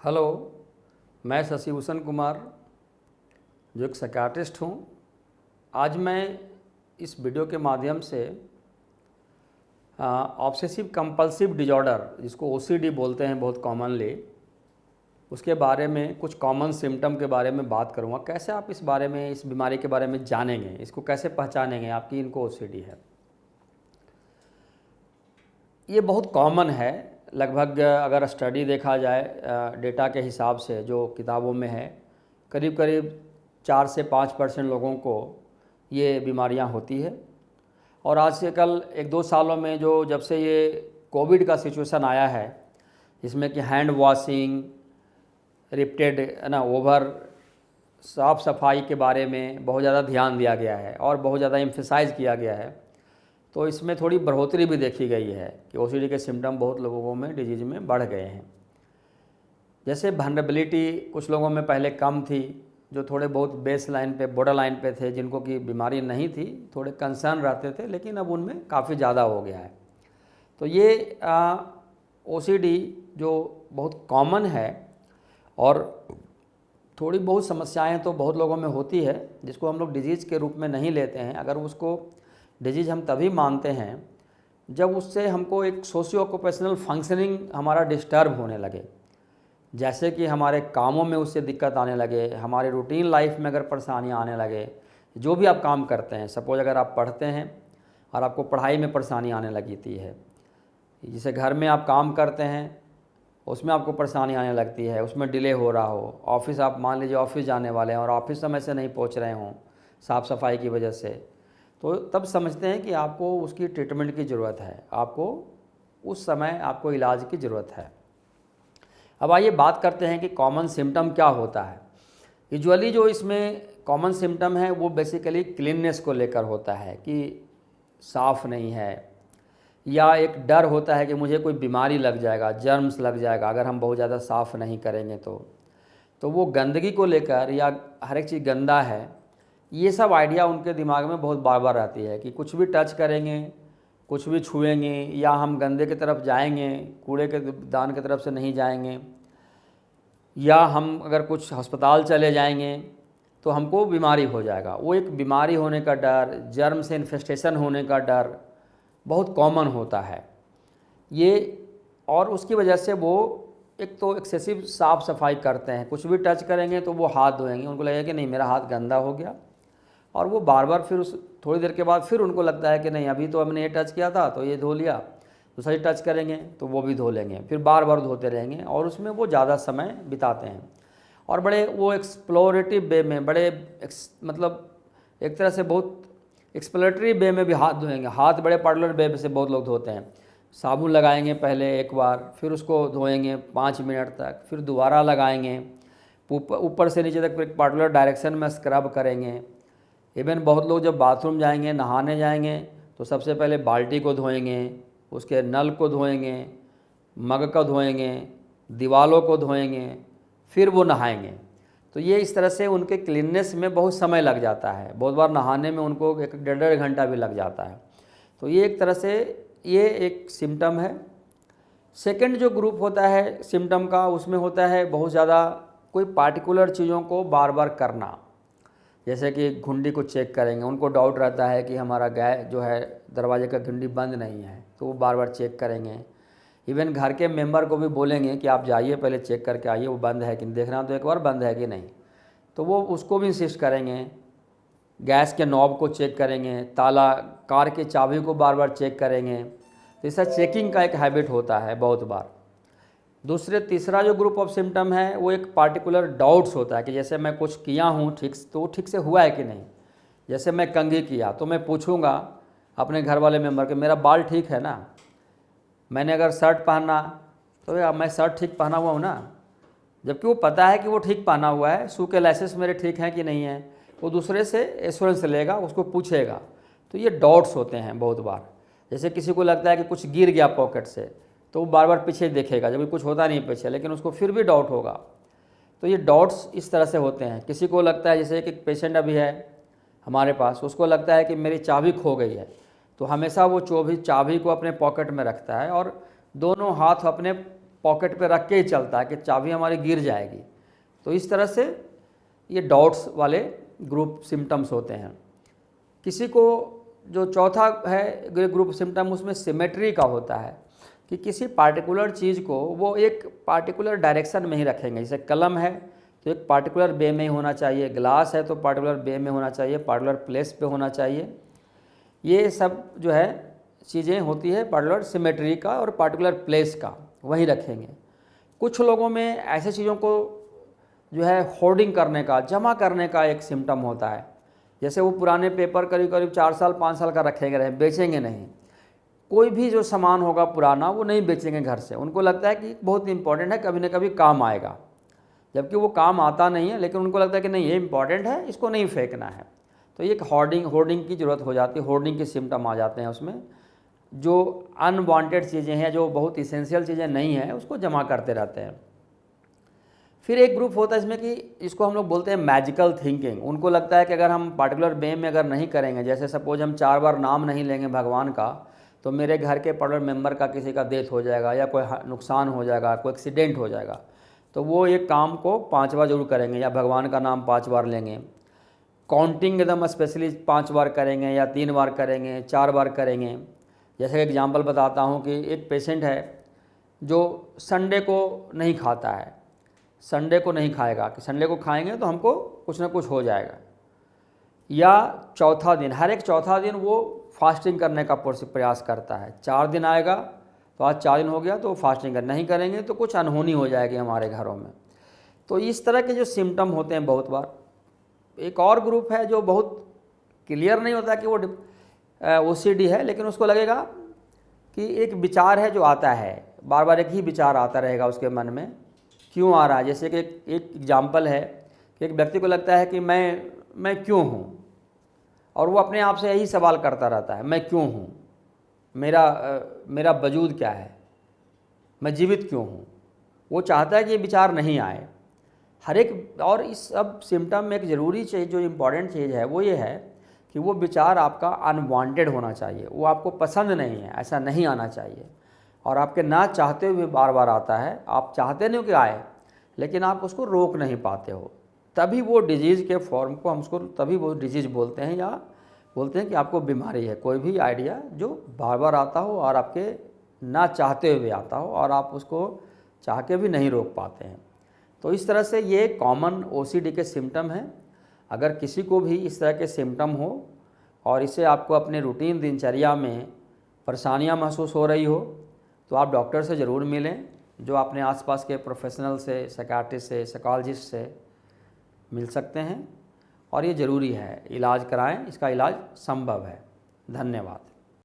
Hello, मैं शशिभूषण कुमार जो एक साइकियाट्रिस्ट हूँ। आज मैं इस वीडियो के माध्यम से ऑब्सेसिव कंपल्सिव डिजॉर्डर, जिसको ओसीडी बोलते हैं बहुत कॉमनली, उसके बारे में कुछ कॉमन सिम्टम के बारे में बात करूँगा। कैसे आप इस बारे में, इस बीमारी के बारे में जानेंगे, इसको कैसे पहचानेंगे आपकी इनको ओसीडी है। ये बहुत कॉमन है, लगभग अगर स्टडी देखा जाए डेटा के हिसाब से जो किताबों में है, करीब करीब 4 से 5% लोगों को ये बीमारियां होती है। और आज से कल 1-2 सालों में जब से ये कोविड का सिचुएशन आया है, जिसमें कि हैंड वॉशिंग, रिपीटेड ओवर साफ़ सफाई के बारे में बहुत ज़्यादा ध्यान दिया गया है और बहुत ज़्यादा एम्फेसाइज़ किया गया है, तो इसमें थोड़ी बढ़ोतरी भी देखी गई है कि ओसीडी के सिम्टम बहुत लोगों में डिजीज़ में बढ़ गए हैं। जैसे वल्नरेबिलिटी कुछ लोगों में पहले कम थी, जो थोड़े बहुत बेस लाइन पे, बॉर्डर लाइन पे थे, जिनको की बीमारी नहीं थी, थोड़े कंसर्न रहते थे, लेकिन अब उनमें काफ़ी ज़्यादा हो गया है। तो ये ओसीडी जो बहुत कॉमन है और थोड़ी बहुत समस्याएं तो बहुत लोगों में होती है, जिसको हम लोग डिजीज़ के रूप में नहीं लेते हैं। अगर उसको डिजीज़ हम तभी मानते हैं जब उससे हमको एक सोशियो ऑक्यूपेशनल फंक्शनिंग हमारा डिस्टर्ब होने लगे, जैसे कि हमारे कामों में उससे दिक्कत आने लगे, हमारे रूटीन लाइफ में अगर परेशानियां आने लगे, जो भी आप काम करते हैं, सपोज अगर आप पढ़ते हैं और आपको पढ़ाई में परेशानी आने लगती है, जैसे घर में आप काम करते हैं उसमें आपको परेशानी आने लगती है, उसमें डिले हो रहा हो, ऑफिस आप मान लीजिए ऑफिस जाने वाले हैं और ऑफिस समय से नहीं पहुंच रहे हों साफ़ सफाई की वजह से, तो तब समझते हैं कि आपको उसकी ट्रीटमेंट की ज़रूरत है, आपको उस समय आपको इलाज की ज़रूरत है। अब आइए बात करते हैं कि कॉमन सिम्टम क्या होता है। यूजुअली जो इसमें कॉमन सिम्टम है वो बेसिकली क्लीननेस को लेकर होता है कि साफ़ नहीं है, या एक डर होता है कि मुझे कोई बीमारी लग जाएगा, जर्म्स लग जाएगा अगर हम बहुत ज़्यादा साफ़ नहीं करेंगे तो वो गंदगी को लेकर, या हर एक चीज़ गंदा है, ये सब आइडिया उनके दिमाग में बहुत बार बार आती है कि कुछ भी टच करेंगे, कुछ भी छुएंगे, या हम गंदे की तरफ जाएंगे, कूड़े के दान की तरफ से नहीं जाएंगे, या हम अगर कुछ अस्पताल चले जाएंगे तो हमको बीमारी हो जाएगा। वो एक बीमारी होने का डर, जर्म से इन्फेस्टेशन होने का डर बहुत कॉमन होता है ये। और उसकी वजह से वो एक तो एक्सेसिव साफ़ सफाई करते हैं, कुछ भी टच करेंगे तो वो हाथ धोएंगे, उनको लगेगा कि नहीं मेरा हाथ गंदा हो गया, और वो बार बार फिर उस थोड़ी देर के बाद फिर उनको लगता है कि नहीं अभी तो हमने ये टच किया था तो ये धो लिया, दूसरा टच करेंगे तो वो भी धो लेंगे, फिर बार बार धोते रहेंगे और उसमें वो ज़्यादा समय बिताते हैं। और बड़े वो एक्सप्लोरेटिव वे में, मतलब एक तरह से बहुत एक्सप्लोरेटरी वे में भी हाथ धोएंगे। हाथ बड़े पार्लर वे से बहुत लोग धोते हैं, साबुन लगाएंगे पहले एक बार, फिर उसको धोएंगे 5 मिनट तक, फिर दोबारा लगाएंगे, ऊपर से नीचे तक फिर पार्लर डायरेक्शन में स्क्रब करेंगे। इवन बहुत लोग जब बाथरूम जाएंगे, नहाने जाएंगे, तो सबसे पहले बाल्टी को धोएंगे, उसके नल को धोएंगे, मग को धोएंगे, दीवालों को धोएंगे, फिर वो नहाएंगे। तो ये इस तरह से उनके क्लीननेस में बहुत समय लग जाता है, बहुत बार नहाने में उनको 1-1.5 घंटा भी लग जाता है। तो ये एक तरह से ये एक सिम्टम है। सेकंड जो ग्रुप होता है सिम्टम का, उसमें होता है बहुत ज़्यादा कोई पार्टिकुलर चीज़ों को बार बार करना, जैसे कि घुंडी को चेक करेंगे, उनको डाउट रहता है कि हमारा गैस जो है दरवाजे का घुंडी बंद नहीं है, तो वो बार बार चेक करेंगे। इवन घर के मेंबर को भी बोलेंगे कि आप जाइए पहले चेक करके आइए वो बंद है कि नहीं, देखना तो एक बार बंद है कि नहीं, तो वो उसको भी इंसिस्ट करेंगे। गैस के नॉब को चेक करेंगे, ताला, कार के चाबी को बार बार चेक करेंगे। तो ऐसा चेकिंग का एक हैबिट होता है बहुत बार। तीसरा जो ग्रुप ऑफ सिम्टम है वो एक पार्टिकुलर डाउट्स होता है कि जैसे मैं कुछ किया हूँ ठीक, तो ठीक से हुआ है कि नहीं। जैसे मैं कंघी किया तो मैं पूछूंगा अपने घर वाले मेंबर के, मेरा बाल ठीक है ना। मैंने अगर शर्ट पहना तो यार मैं शर्ट ठीक पहना हुआ हूँ ना, जबकि वो पता है कि वो ठीक पहना हुआ है, शू के लाइसेंस मेरे ठीक हैं कि नहीं है, वो दूसरे से एश्योरेंस लेगा, उसको पूछेगा। तो ये डाउट्स होते हैं बहुत बार। जैसे किसी को लगता है कि कुछ गिर गया पॉकेट से, तो वो बार बार पीछे देखेगा, जबकि कुछ होता नहीं पीछे, लेकिन उसको फिर भी डाउट होगा। तो ये डाउट्स इस तरह से होते हैं। किसी को लगता है, जैसे एक पेशेंट अभी है हमारे पास, उसको लगता है कि मेरी चाबी खो गई है, तो हमेशा वो चाबी को अपने पॉकेट में रखता है और दोनों हाथ अपने पॉकेट पे रख के ही चलता है कि चाबी हमारी गिर जाएगी। तो इस तरह से ये डॉट्स वाले ग्रुप सिम्टम्स होते हैं। किसी को जो चौथा है ग्रुप सिम्टम, उसमें सिमेट्री का होता है कि किसी पार्टिकुलर चीज़ को वो एक पार्टिकुलर डायरेक्शन में ही रखेंगे। जैसे कलम है तो एक पार्टिकुलर वे में ही होना चाहिए, ग्लास है तो पार्टिकुलर वे में होना चाहिए, पार्टिकुलर प्लेस पे होना चाहिए। ये सब जो है चीज़ें होती है पार्टिकुलर सिमेट्री का और पार्टिकुलर प्लेस का, वहीं रखेंगे। कुछ लोगों में ऐसे चीज़ों को जो है होर्डिंग करने का, जमा करने का एक सिम्टम होता है। जैसे वो पुराने पेपर करीब करीब 4 साल 5 साल का रखेंगे रहे, बेचेंगे नहीं। कोई भी जो सामान होगा पुराना वो नहीं बेचेंगे घर से, उनको लगता है कि बहुत इंपॉर्टेंट है, कभी ना कभी काम आएगा, जबकि वो काम आता नहीं है, लेकिन उनको लगता है कि नहीं ये इंपॉर्टेंट है, इसको नहीं फेंकना है। तो एक होर्डिंग की ज़रूरत हो जाती है, होर्डिंग के सिम्टम आ जाते हैं उसमें। जो अनवांटेड चीज़ें हैं, जो बहुत इसेंशियल चीज़ें नहीं हैं, उसको जमा करते रहते हैं। फिर एक ग्रुप होता है इसमें कि इसको हम लोग बोलते हैं मैजिकल थिंकिंग। उनको लगता है कि अगर हम पार्टिकुलर वे में अगर नहीं करेंगे, जैसे सपोज हम 4 बार नाम नहीं लेंगे भगवान का, तो मेरे घर के पर्टिकुलर मेंबर का किसी का डेथ हो जाएगा या कोई नुकसान हो जाएगा, कोई एक्सीडेंट हो जाएगा। तो वो एक काम को 5 बार जरूर करेंगे या भगवान का नाम 5 बार लेंगे। काउंटिंग एकदम स्पेशली 5 बार करेंगे या 3 बार करेंगे, 4 बार करेंगे। जैसे एग्जांपल बताता हूँ कि एक पेशेंट है जो संडे को नहीं खाता है, संडे को नहीं खाएगा कि संडे को खाएंगे तो हमको कुछ ना कुछ हो जाएगा। या चौथा दिन, हर एक चौथा दिन वो फास्टिंग करने का प्रयास करता है। 4 दिन आएगा तो आज 4 दिन हो गया तो फास्टिंग नहीं करेंगे तो कुछ अनहोनी हो जाएगी हमारे घरों में। तो इस तरह के जो सिम्टम होते हैं बहुत बार। एक और ग्रुप है जो बहुत क्लियर नहीं होता कि वो OCD है, लेकिन उसको लगेगा कि एक विचार है जो आता है, बार बार एक ही विचार आता रहेगा उसके मन में, क्यों आ रहा है। जैसे कि एक एग्जाम्पल है कि एक व्यक्ति को लगता है कि मैं क्यों हूँ, और वो अपने आप से यही सवाल करता रहता है, मैं क्यों हूँ, मेरा वजूद क्या है, मैं जीवित क्यों हूँ। वो चाहता है कि ये विचार नहीं आए हर एक। और इस सब सिम्टम में एक ज़रूरी चीज़, जो इम्पॉर्टेंट चीज़ है वो ये है कि वो विचार आपका अनवांटेड होना चाहिए, वो आपको पसंद नहीं है, ऐसा नहीं आना चाहिए। और आपके ना चाहते हुए बार बार आता है, आप चाहते नहीं कि आए, लेकिन आप उसको रोक नहीं पाते हो। तभी वो डिजीज़ के फॉर्म को हम उसको तभी वो डिजीज़ बोलते हैं, या बोलते हैं कि आपको बीमारी है। कोई भी आइडिया जो बार बार आता हो और आपके ना चाहते हुए आता हो और आप उसको चाह के भी नहीं रोक पाते हैं। तो इस तरह से ये कॉमन OCD के सिम्टम हैं। अगर किसी को भी इस तरह के सिम्टम हो और इसे आपको अपने रूटीन दिनचर्या में परेशानियां महसूस हो रही हो, तो आप डॉक्टर से ज़रूर मिलें, जो अपने आसपास के प्रोफेशनल से, साइकियाट्रिस्ट से, साइकोलॉजिस्ट से मिल सकते हैं। और ये ज़रूरी है, इलाज कराएं, इसका इलाज संभव है। धन्यवाद।